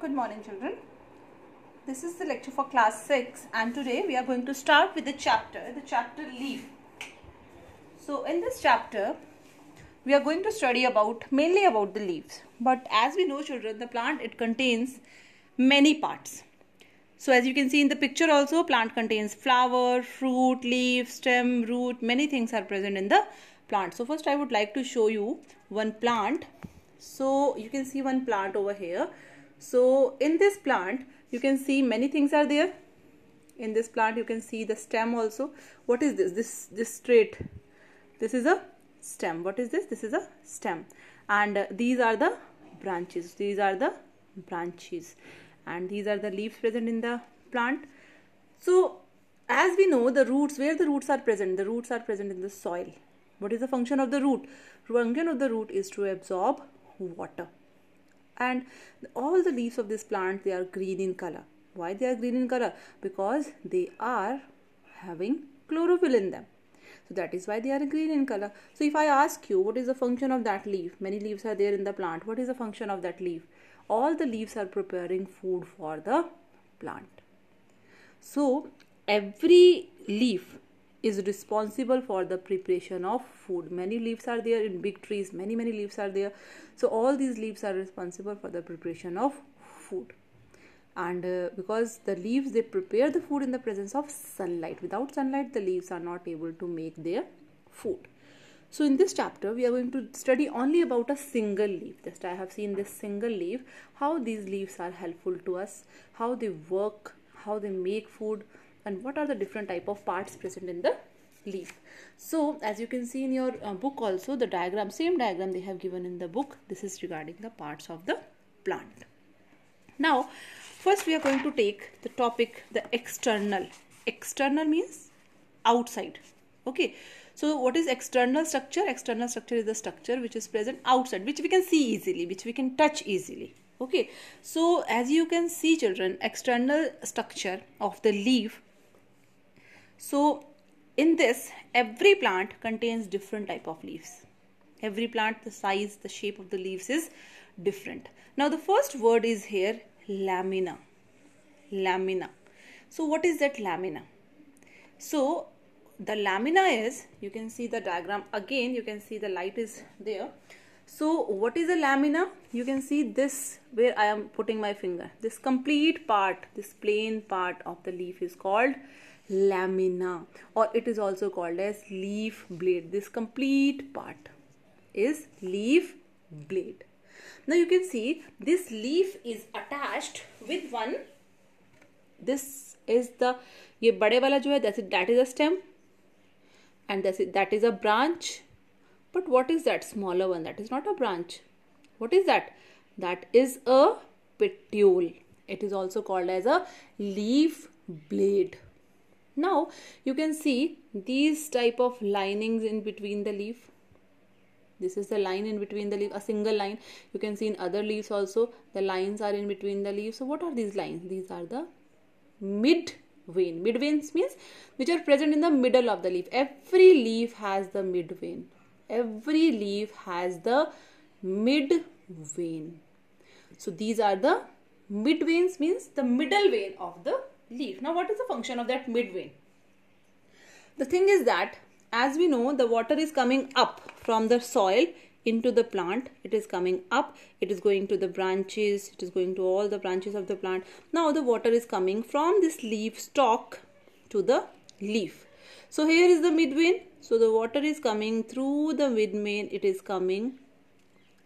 Good morning, children. This is the lecture for class 6 and today we are going to start with the chapter leaf. So in this chapter we are going to study mainly about the leaves. But as we know, children, the plant, it contains many parts. So as you can see in the picture also, plant contains flower, fruit, leaf, stem, root, many things are present in the plant. So first I would like to show you one plant. So you can see one plant over here. So in this plant you can see many things are there. In this plant you can see the stem also. What is this? This straight, this is a stem. What is this? This is a stem. And these are the branches. These are the branches. And these are the leaves present in the plant. So as we know, the roots, where the roots are present? The roots are present in the soil. What is the function of the root? The function of the root is to absorb water. And all the leaves of this plant, they are green in color. Why they are green in color? Because they are having chlorophyll in them. So that is why they are green in color. So if I ask you, what is the function of that leaf? Many leaves are there in the plant. What is the function of that leaf? All the leaves are preparing food for the plant. So every leaf is responsible for the preparation of food. Many leaves are there in big trees. Many leaves are there. So all these leaves are responsible for the preparation of food. And because the leaves, they prepare the food in the presence of sunlight. Without sunlight, the leaves are not able to make their food. So in this chapter, we are going to study only about a single leaf. Just I have seen this single leaf, how these leaves are helpful to us, how they work, how they make food, and what are the different type of parts present in the leaf. So as you can see in your book also, the diagram, same diagram they have given in the book. This is regarding the parts of the plant. Now first we are going to take the topic, the external. External means outside. Okay. So what is external structure? External structure is the structure which is present outside, which we can see easily, which we can touch easily. Okay. So as you can see, children, external structure of the leaf. So in this, every plant contains different type of leaves. Every plant, the size, the shape of the leaves is different. Now the first word is here, lamina. Lamina. So what is that lamina? So the lamina is, you can see the diagram again, you can see the light is there. So what is a lamina? You can see this, where I am putting my finger. This complete part, this plain part of the leaf is called lamina, or it is also called as leaf blade. This complete part is leaf blade. Now you can see this leaf is attached with one. This is the, ye bade wala jo hai, that is a stem, and that is a branch. But what is that smaller one? That is not a branch. What is that? That is a petiole. It is also called as a leaf blade. Now you can see these type of linings in between the leaf. This is the line in between the leaf, a single line. You can see in other leaves also, the lines are in between the leaves. So what are these lines? These are the mid vein. Mid veins means which are present in the middle of the leaf. Every leaf has the mid vein. Every leaf has the mid vein. So these are the mid veins, means the middle vein of the leaf. Now what is the function of that mid vein? The thing is that, as we know, the water is coming up from the soil into the plant. It is coming up, it is going to the branches, it is going to all the branches of the plant. Now the water is coming from this leaf stalk to the leaf. So here is the mid vein. So the water is coming through the mid vein. It is coming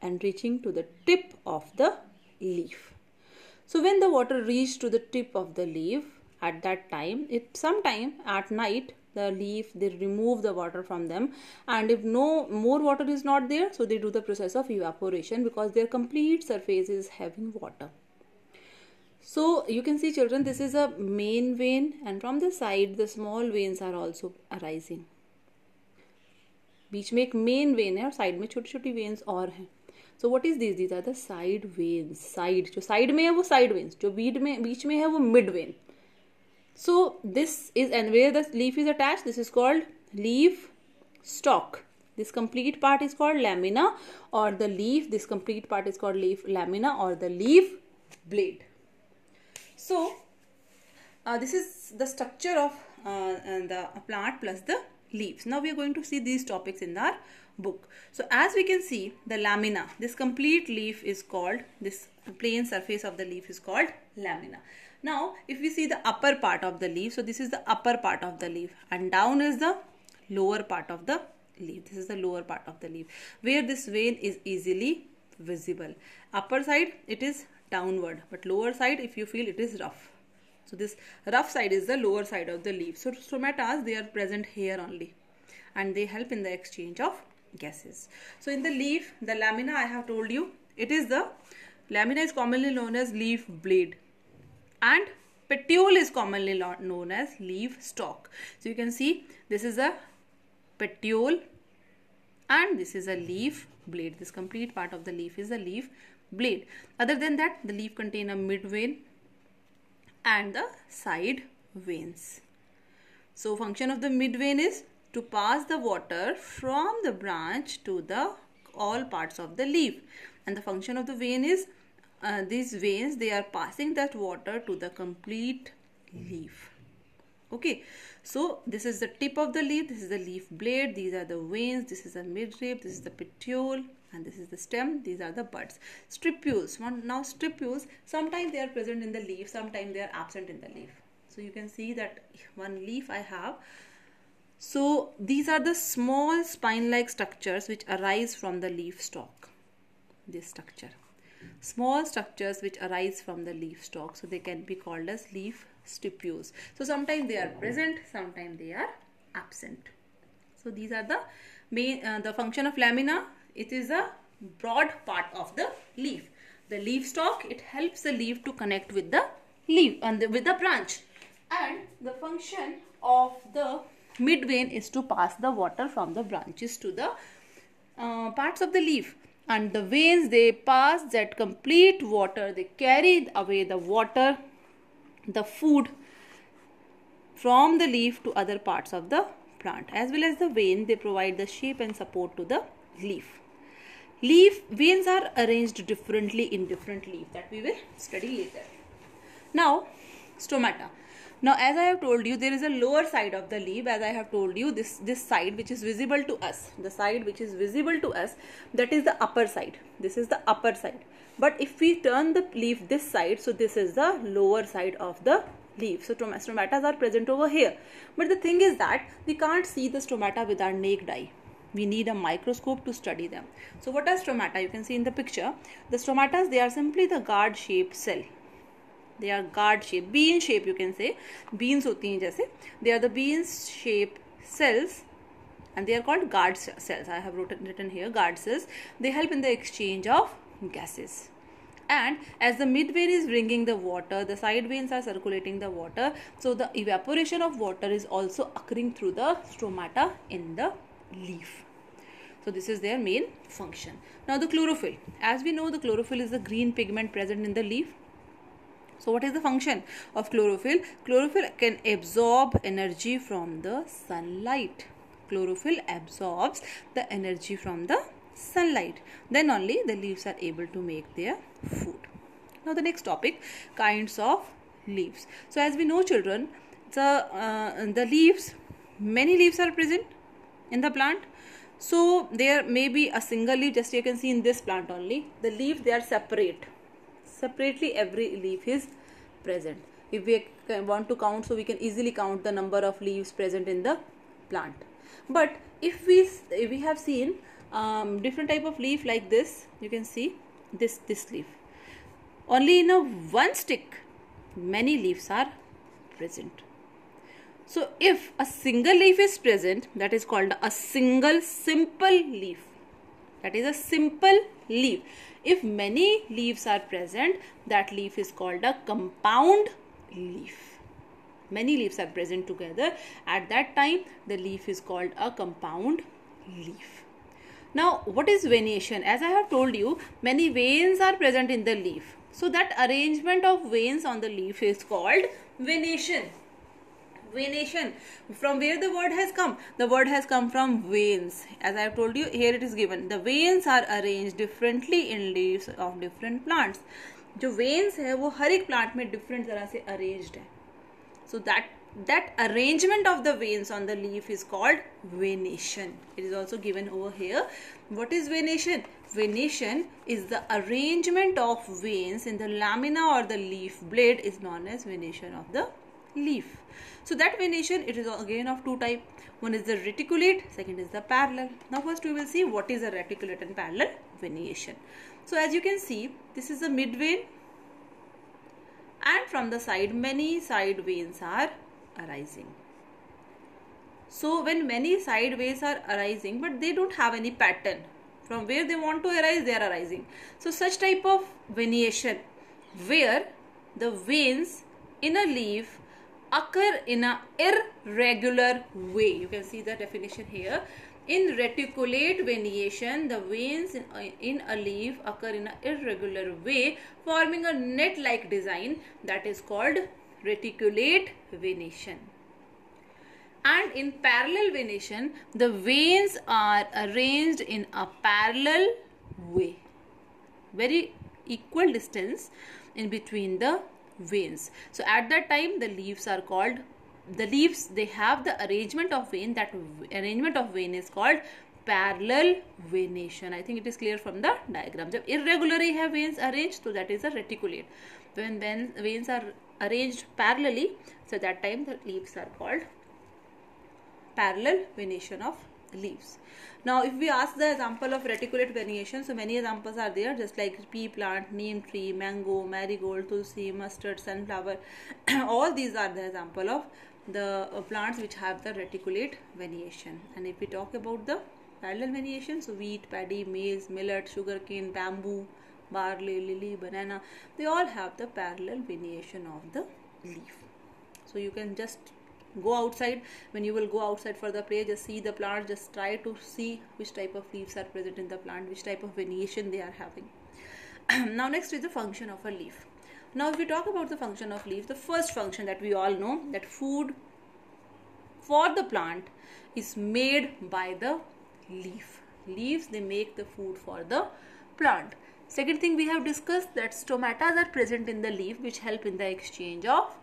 and reaching to the tip of the leaf. So when the water reaches to the tip of the leaf, at that time, sometime at night, the leaf, they remove the water from them, and if no more water is not there, so they do the process of evaporation, because their complete surface is having water. So you can see, children, this is a main vein, and from the side the small veins are also arising. बीच में एक main vein है और side में छोटी छोटी veins और हैं. So what is these? These are the side veins. Side, जो साइड में है वो side veins, जो बीच में है वो mid vein. So this is, and where the leaf is attached, this is called leaf stalk. This complete part is called lamina, or the leaf. This complete part is called leaf lamina or the leaf blade. So this is the structure of the plant plus the leaves. Now we are going to see these topics in our book. So as we can see, the lamina, this complete leaf is called, this plain surface of the leaf is called lamina. Now if we see the upper part of the leaf, so this is the upper part of the leaf, and down is the lower part of the leaf. This is the lower part of the leaf where this vein is easily visible. Upper side it is downward, but lower side, if you feel, it is rough. So this rough side is the lower side of the leaf. So stomata, they are present here only, and they help in the exchange of gases. So in the leaf, the lamina, I have told you, it is the lamina is commonly known as leaf blade, and petiole is commonly known as leaf stalk. So you can see this is a petiole and this is a leaf blade. This complete part of the leaf is a leaf blade. Other than that, the leaf contain a mid vein and the side veins. So function of the mid vein is to pass the water from the branch to the all parts of the leaf, and the function of the vein is these veins, they are passing that water to the complete leaf. Okay, so this is the tip of the leaf, this is the leaf blade, these are the veins, this is the midrib, this is the petiole, and this is the stem, these are the buds. Stipules, now stipules, sometimes they are present in the leaf, sometimes they are absent in the leaf. So you can see that one leaf I have. So these are the small spine-like structures which arise from the leaf stalk. This structure, small structures which arise from the leaf stalk, so they can be called as leaf stipules. So sometimes they are present, sometimes they are absent. So these are the main the function of lamina. It is a broad part of the leaf. The leaf stalk, it helps the leaf to connect with the leaf and with the branch, and the function of the mid vein is to pass the water from the branches to the parts of the leaf, and the veins, they pass that complete water, they carry away the water, the food from the leaf to other parts of the plant. As well as the vein, they provide the shape and support to the leaf. Leaf veins are arranged differently in different leaves, that we will study later. Now stomata. Now as I have told you, there is a lower side of the leaf. As I have told you, this side which is visible to us, the side which is visible to us, that is the upper side. This is the upper side. But if we turn the leaf this side, so this is the lower side of the leaf. So stomatas are present over here. But the thing is that we can't see the stomata with our naked eye. We need a microscope to study them. So what are stomata? You can see in the picture. The stomatas, they are simply the guard shaped cell. They are guard shape, bean shape, you can say. Beans hoti hain jaise. They are the bean shaped cells, and they are called guard cells. I have written here guard cells. They help in the exchange of gases. And as the mid vein is bringing the water, the side veins are circulating the water. So the evaporation of water is also occurring through the stomata in the leaf. So this is their main function. Now the chlorophyll. As we know, the chlorophyll is the green pigment present in the leaf. So what is the function of chlorophyll? Chlorophyll can absorb energy from the sunlight. Chlorophyll absorbs the energy from the sunlight. Then only the leaves are able to make their food. Now the next topic, kinds of leaves. So as we know, children, the leaves, many leaves are present in the plant. So there may be a single leaf, just you can see in this plant only. The leaves, they are separate. Separately every leaf is present. If we want to count, so we can easily count the number of leaves present in the plant. But if we have seen different type of leaf like this, you can see this leaf. Only in a one stick, many leaves are present. So if a single leaf is present, that is called a single simple leaf. That is a simple leaf. If many leaves are present, that leaf is called a compound leaf. Many leaves are present together. At that time, the leaf is called a compound leaf. Now, what is venation? As I have told you, many veins are present in the leaf. So that arrangement of veins on the leaf is called venation. Venation. From where the word has come? The word has come from veins. As I have told you, here it is given. The veins are arranged differently in leaves of different plants. जो veins है वो हर एक plant में different तरह से arranged है. सो that arrangement of the veins on the leaf is called venation. It is also given over here. What is venation? Venation is the arrangement of veins in the lamina or the leaf blade is known as venation of the leaf. So that venation, it is again of two type. One is the reticulate, second is the parallel. Now first we will see what is a reticulate and parallel venation. So as you can see, this is the mid vein, and from the side many side veins are arising. So when many side veins are arising, but they don't have any pattern, from where they want to arise, they are arising. So such type of venation where the veins in a leaf occur in a irregular way. You can see the definition here. In reticulate venation, the veins in a leaf occur in an irregular way, forming a net-like design that is called reticulate venation. And in parallel venation, the veins are arranged in a parallel way, very equal distance in between the veins. So at that time, the leaves are called, the leaves, they have the arrangement of vein, that arrangement of vein is called parallel venation. I think it is clear from the diagram. जब irregularly have veins arranged, so that is a reticulate. When veins are arranged parallelly, so that time the leaves are called parallel venation of leaves. Now if we ask the example of reticulate venation, so many examples are there, just like pea plant, neem tree, mango, marigold, tulsi, mustard, sunflower. All these are the example of the plants which have the reticulate venation. And if we talk about the parallel venation, so wheat, paddy, maize, millet, sugarcane, bamboo, barley, lily, banana, they all have the parallel venation of the leaf. So you can just go outside, when you will go outside for the play, just see the plant, just try to see which type of leaves are present in the plant, which type of venation they are having. Now next is the function of a leaf. Now if we talk about the function of leaf, the first function that we all know, that food for the plant is made by the leaf. Leaves, they make the food for the plant. Second thing we have discussed, that stomata are present in the leaf which help in the exchange of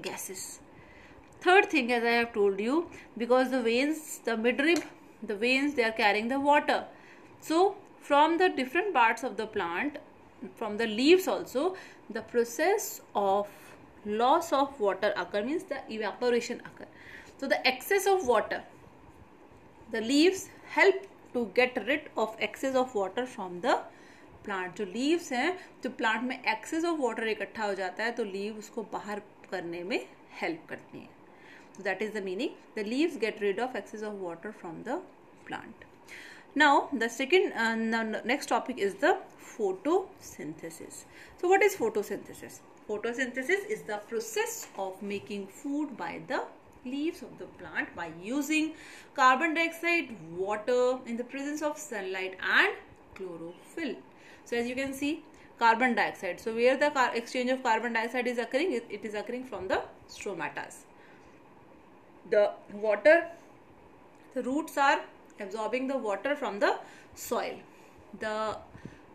gases. Third thing, as I have told you, because the veins, the midrib, the veins, they are carrying the water. So from the different parts of the plant, from the leaves also, the process of loss of water occur, means the evaporation occur. So the excess of water, the leaves help to get rid of excess of water from the plant. जो leaves हैं, तो plant में excess of water इकट्ठा हो जाता है, तो leaves उसको बाहर करने में help करती हैं. So that is the meaning. The leaves get rid of excess of water from the plant. Now the next topic is the photosynthesis. So what is photosynthesis? Photosynthesis is the process of making food by the leaves of the plant by using carbon dioxide, water in the presence of sunlight and chlorophyll. So as you can see, carbon dioxide. So where the exchange of carbon dioxide is occurring, it is occurring from the stomatas. The water, the roots are absorbing the water from the soil. The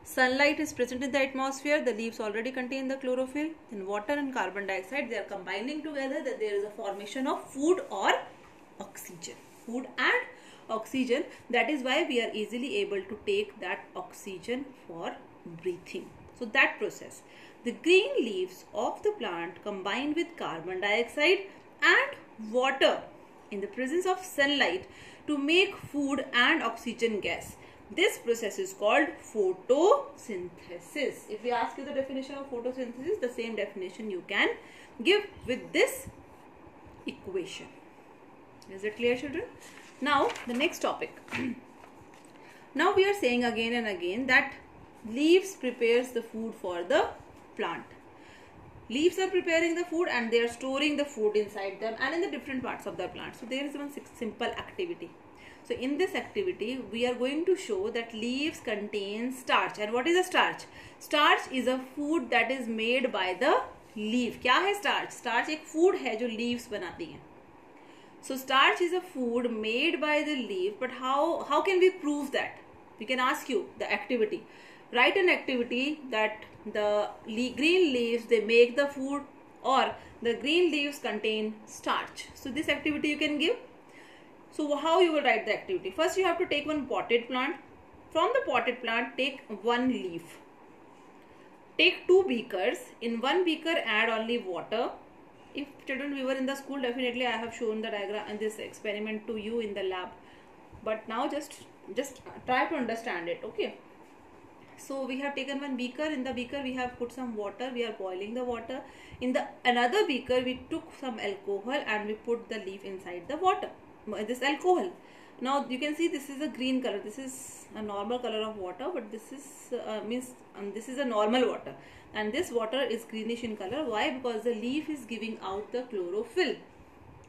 sunlight is present in the atmosphere. The leaves already contain the chlorophyll. Then water and carbon dioxide, they are combining together, that there is a formation of food or oxygen. Food and oxygen. That is why we are easily able to take that oxygen for breathing. So that process. The green leaves of the plant combine with carbon dioxide and water in the presence of sunlight to make food and oxygen gas. This process is called photosynthesis. If we ask you the definition of photosynthesis, the same definition you can give with this equation. Is it clear, children? Now the next topic. Now we are saying again and again that leaves prepares the food for the plant. Leaves are preparing the food and they are storing the food inside them and in the different parts of the plant. So there is one simple activity. So in this activity, we are going to show that leaves contain starch. And what is a starch? Starch is a food that is made by the leaf. क्या है starch? Starch एक food है जो leaves बनाती हैं. So starch is a food made by the leaf. But how can we prove that? We can ask you the activity. Write an activity that the green leaves, they make the food, or the green leaves contain starch. So this activity you can give. So how you will write the activity? First you have to take one potted plant. From the potted plant, take one leaf. Take 2 beakers. In 1 beaker add only water. If children we were in the school, definitely I have shown the diagram and this experiment to you in the lab. But now just try to understand it, okay? So we have taken 1 beaker. In the beaker we have put some water. We are boiling the water. In the another beaker we took some alcohol and we put the leaf inside the water. This alcohol. Now you can see this is a green color. This is a normal color of water, but this is this is a normal water, and this water is greenish in color. Why? Because the leaf is giving out the chlorophyll.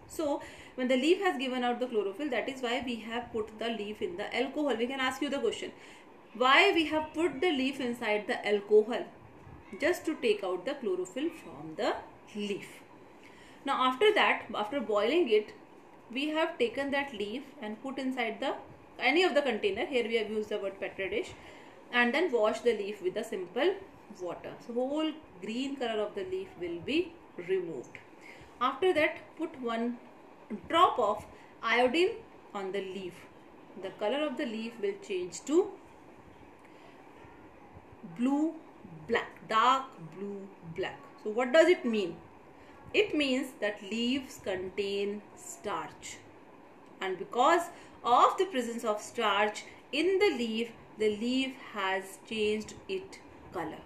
So when the leaf has given out the chlorophyll, that is why we have put the leaf in the alcohol. We can ask you the question, why we have put the leaf inside the alcohol? Just to take out the chlorophyll from the leaf. Now after that, after boiling it, we have taken that leaf and put inside the any of the container. Here we have used the word petri dish, and then wash the leaf with the simple water. So whole green color of the leaf will be removed. After that, put 1 drop of iodine on the leaf. The color of the leaf will change to blue black, dark blue black. So what does it mean? It means that leaves contain starch, and because of the presence of starch in the leaf has changed its color.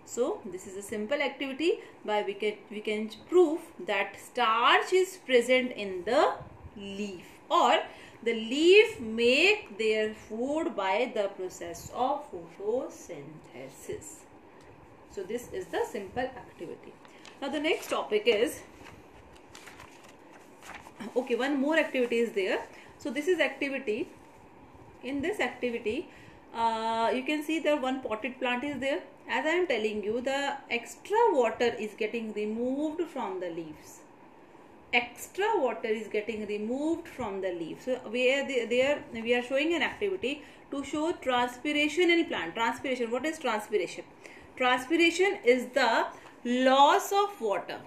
So this is a simple activity by we can prove that starch is present in the leaf, or the leaf make their food by the process of photosynthesis. So this is the simple activity. Now the next topic is, okay, one more activity is there. So this is activity. In this activity, you can see the 1 potted plant is there. As I am telling you, the extra water is getting removed from the leaves. Extra water is getting removed from the leaf. So we are showing an activity to show transpiration in plant. Transpiration. What is transpiration? Transpiration is the loss of water.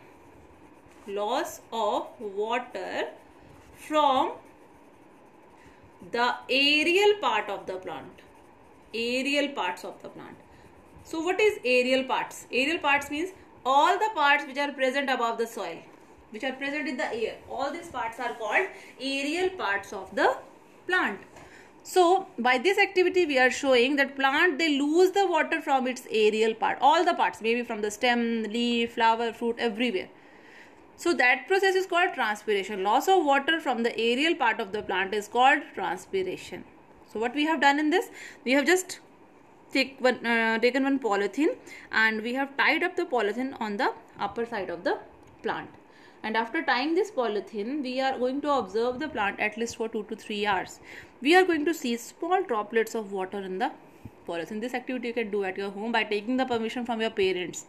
Loss of water from the aerial part of the plant. Aerial parts of the plant. So what is aerial parts? Aerial parts means all the parts which are present above the soil, which are present in the air. All these parts are called aerial parts of the plant. So by this activity we are showing that plant, they lose the water from its aerial part. All the parts, maybe from the stem, leaf, flower, fruit, everywhere. So that process is called transpiration. Loss of water from the aerial part of the plant is called transpiration. So what we have done in this, we have just taken 1 polythene and we have tied up the polythene on the upper side of the plant. And after tying this polythene, we are going to observe the plant at least for 2 to 3 hours. We are going to see small droplets of water in the polythene. This activity you can do at your home by taking the permission from your parents.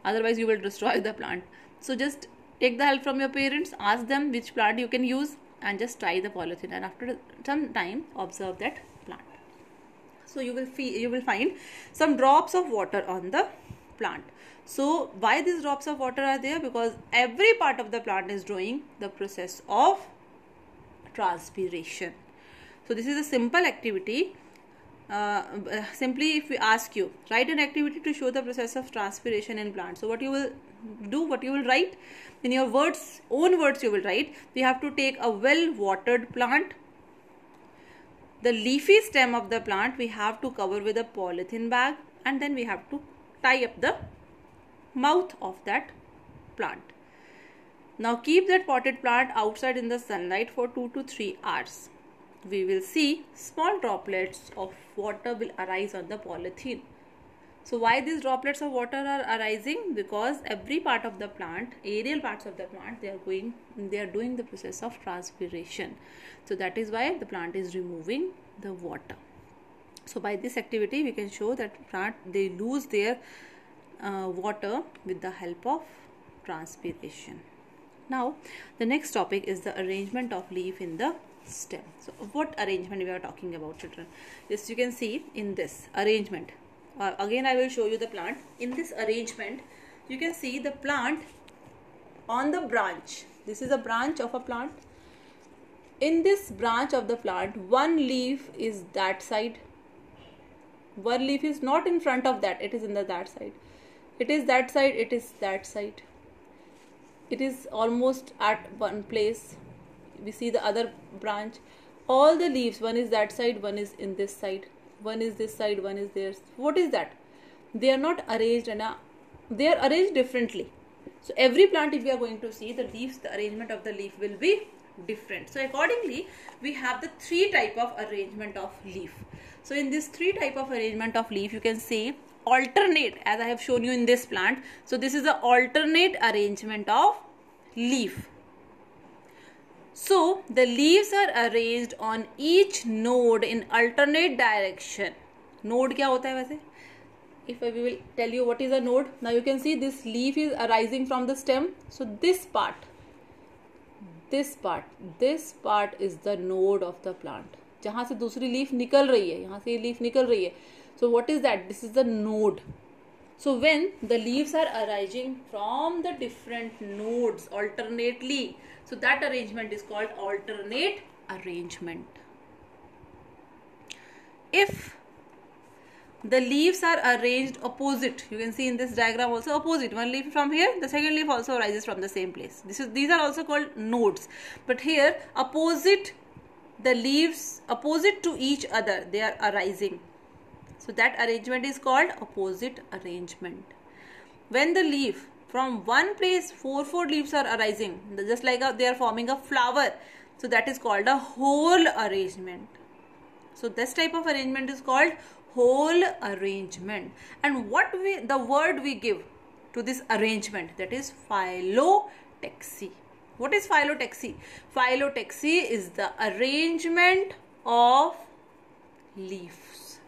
Otherwise, you will destroy the plant. So just take the help from your parents, ask them which plant you can use, and just tie the polythene. And after some time, observe that plant. So you will find some drops of water on the plant. So why these drops of water are there? Because every part of the plant is doing the process of transpiration. So this is a simple activity. Simply if we ask you, write an activity to show the process of transpiration in plants. So what you will do, what you will write in your words, own words you will write. We have to take a well watered plant. The leafy stem of the plant we have to cover with a polythene bag, and then we have to tie up the mouth of that plant. Now keep that potted plant outside in the sunlight for 2 to 3 hours. We will see small droplets of water will arise on the polythene. So why these droplets of water are arising? Because every part of the plant, aerial parts of the plant, they are doing the process of transpiration. So that is why the plant is removing the water. So by this activity we can show that plant, they lose their water with the help of transpiration. Now the next topic is the arrangement of leaf in the stem. So what arrangement we are talking about, children? Yes, you can see in this arrangement. again I will show you the plant. In this arrangement, you can see the plant on the branch. This is a branch of a plant. In this branch of the plant, one leaf is that side. One leaf is not in front of that, it is in that side. It is that side, it is that side. It is almost at one place. We see the other branch. All the leaves, one is that side, one is in this side. One is this side, one is there. What is that? They are not arranged they are arranged differently. So every plant, if we are going to see the leaves, the arrangement of the leaf will be different. So accordingly, we have the three type of arrangement of leaf. So in this three type of arrangement of leaf, you can say alternate, as I have shown you in this plant. So this is the alternate arrangement of leaf. So the leaves are arranged on each node in alternate direction. Node क्या होता है वैसे? If I will tell you what is a node, now you can see this leaf is arising from the stem. So this part is the node of the plant. जहाँ से दूसरी leaf निकल रही है, यहाँ से ये लीफ निकल रही है. So what is that? This is the node. So when the leaves are arising from the different nodes alternately, so that arrangement is called alternate arrangement. If the leaves are arranged opposite, you can see in this diagram also opposite. One leaf from here, the second leaf also arises from the same place. These are also called nodes. But here opposite, the leaves opposite to each other, they are arising. So that arrangement is called opposite arrangement. When the leaf from one place, four leaves are arising, just like they are forming a flower. So that is called a whole arrangement. So this type of arrangement is called whole arrangement. And the word we give to this arrangement, that is phyllotaxy. What is phyllotaxy? Phyllotaxy is the arrangement of leaves.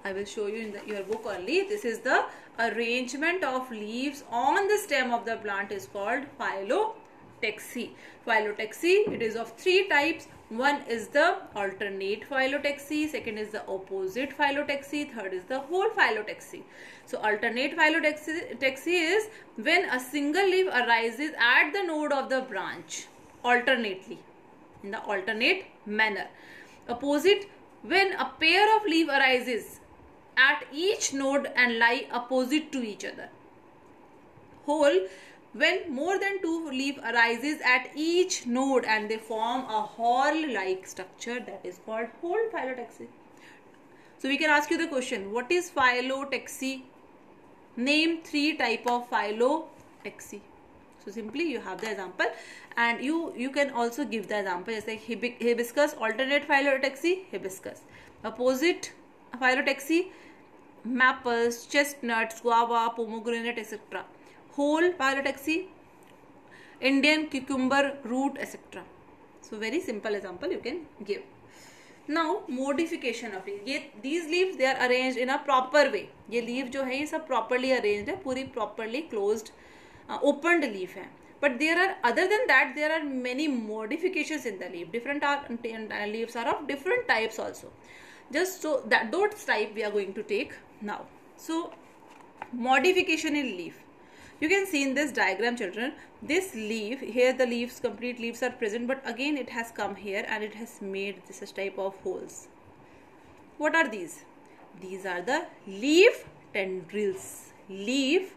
I will show you in your book only. This is the arrangement of leaves on the stem of the plant is called phyllotaxy. Phyllotaxy, it is of three types. One is the alternate phyllotaxy, second is the opposite phyllotaxy, third is the whole phyllotaxy. So alternate phyllotaxy is when a single leaf arises at the node of the branch alternately, in the alternate manner. Opposite, when a pair of leaf arises at each node and lie opposite to each other. Whole, when more than two leaf arises at each node and they form a whorl-like structure, that is called whole phyllotaxy. So we can ask you the question, what is phyllotaxy? Name three type of phyllotaxy. So simply you have the example, and you can also give the example, just like hibiscus, alternate phyllotaxy, hibiscus. Opposite phyllotaxy, maples, chestnuts, guava, pomegranate, etc. Whole phyllotaxy, Indian cucumber root, etc. So very simple example you can give. Now modification of it. These leaves, they are arranged in a proper way. ये leaf जो है ये सब properly arranged है, पूरी properly closed, opened leaf है. But there are, other than that, there are many modifications in the leaf. Different leaves are of different types also. Just so that those type we are going to take now. So modification in leaf. You can see in this diagram, children, this leaf, here the leaves, complete leaves are present, but again it has come here and it has made this type of holes. What are these? These are the leaf tendrils. Leaf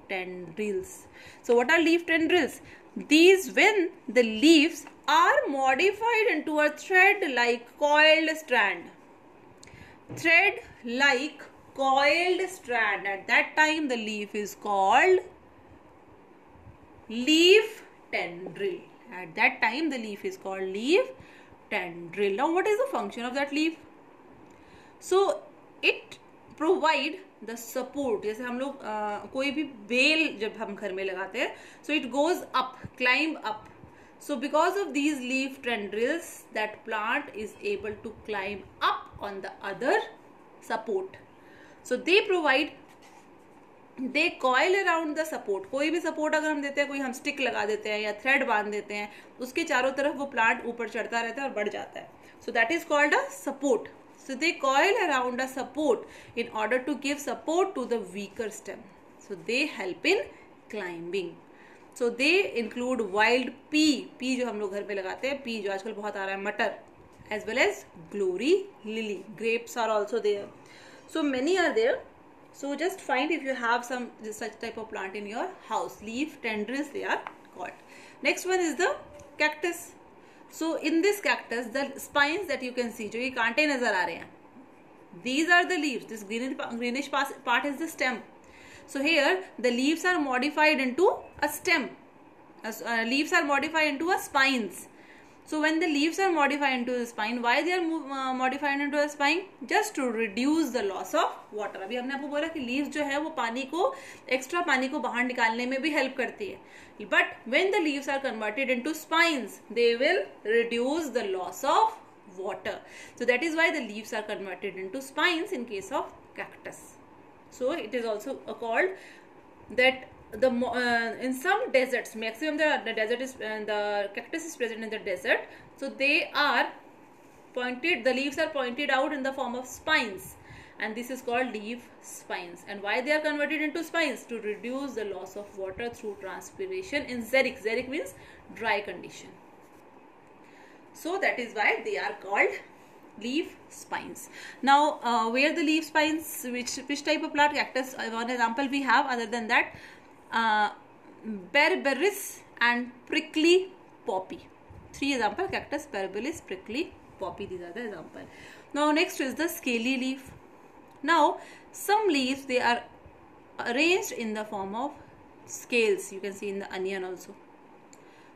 tendrils. So what are leaf tendrils? These, when the leaves are modified into a thread-like coiled strand. Thread-like coiled strand. At that time the leaf is called leaf tendril. At that time the leaf is called leaf tendril. Now what is the function of that leaf? So it provide the support. जैसे हम लोग कोई भी bell जब हम घर में लगाते हैं, so it goes up, climb up. So because of these leaf tendrils, that plant is able to climb up on the other support. So they provide, they coil around the support. कोई भी support अगर हम देते हैं, कोई हम stick लगा देते हैं या thread बांध देते हैं, उसके चारों तरफ वो plant ऊपर चढ़ता रहता है और बढ़ जाता है. So that is called a support. So they coil around a support in order to give support to the weaker stem. So they help in climbing. So they include wild pea, pea जो हम लोग घर पे लगाते हैं, pea जो आजकल बहुत आ रहा है, मटर, as well as glory lily. Grapes are also there. So many are there. So just find if you have some such type of plant in your house. Leaf tendrils they are called. Next one is the cactus. So in this cactus, the spines that you can see, जो ये कांटे नजर आ रहे हैं, these are the leaves. This greenish part is the stem. So here the leaves are modified into a stem. Leaves are modified into a spines. So when the leaves are modified into a spine, why they are modified into a spine? Just to reduce the loss of water. अभी हमने आपको बोला कि leaves जो है वो पानी को, extra पानी को बाहर निकालने में भी help करती है. But when the leaves are converted into spines, they will reduce the loss of water. So that is why the leaves are converted into spines in case of cactus. So it is also called that in some deserts, maximum the desert is the cactus is present in the desert. So they are pointed, the leaves are pointed out in the form of spines, and this is called leaf spines. And why they are converted into spines? To reduce the loss of water through transpiration in xeric. Xeric means dry condition. So that is why they are called leaf spines. Now where the leaf spines, which type of plant? Cactus, one example we have. Other than that, berberis and prickly poppy. 3 example: cactus, berberis, prickly poppy. These are the example. Now next is the scaly leaf. Now some leaves, they are arranged in the form of scales. You can see in the onion also.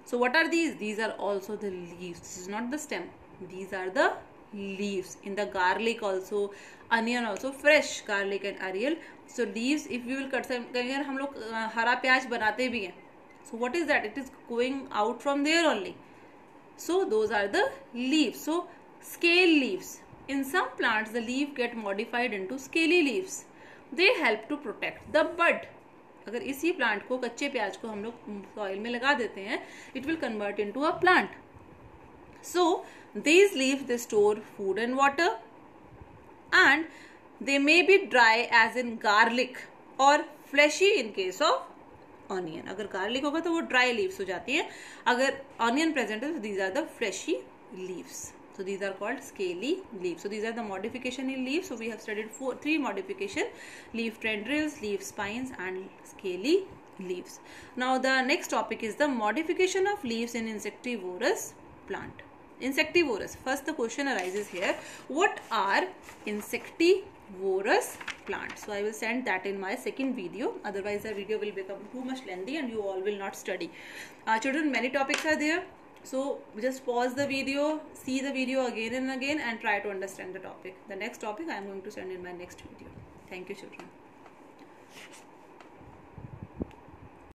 So what are these? These are also the leaves. This is not the stem. These are the leaves. In the garlic also, onion also, fresh garlic and ariel. So leaves, if we will cut some, अगर हम लोग हरा प्याज बनाते भी हैं, so what is that? It is going out from there only. So those are the leaves. So scale leaves. In some plants, the leaf get modified into scaly leaves. They help to protect the bud. अगर इसी plant को, कच्चे प्याज को हम लोग soil में लगा देते हैं, it will convert into a plant. So these leaves, they store food and water, and they may be dry as in garlic or fleshy in case of onion. अगर garlic होगा तो वो dry leaves हो जाती है. अगर onion present है तो these are the fleshy leaves. So these are called scaly leaves. So these are the modification in leaves. So we have studied 3 modification: leaf tendrils, leaf spines, and scaly leaves. Now the next topic is the modification of leaves in insectivorous plant. Insectivorous. First the question arises here: what are insectivorous plants? So I will send that in my second video. Otherwise the video will become too much lengthy and you all will not study. Children, many topics are there. So just pause the video, see the video again and again, and try to understand the topic. The next topic I am going to send in my next video. Thank you, children.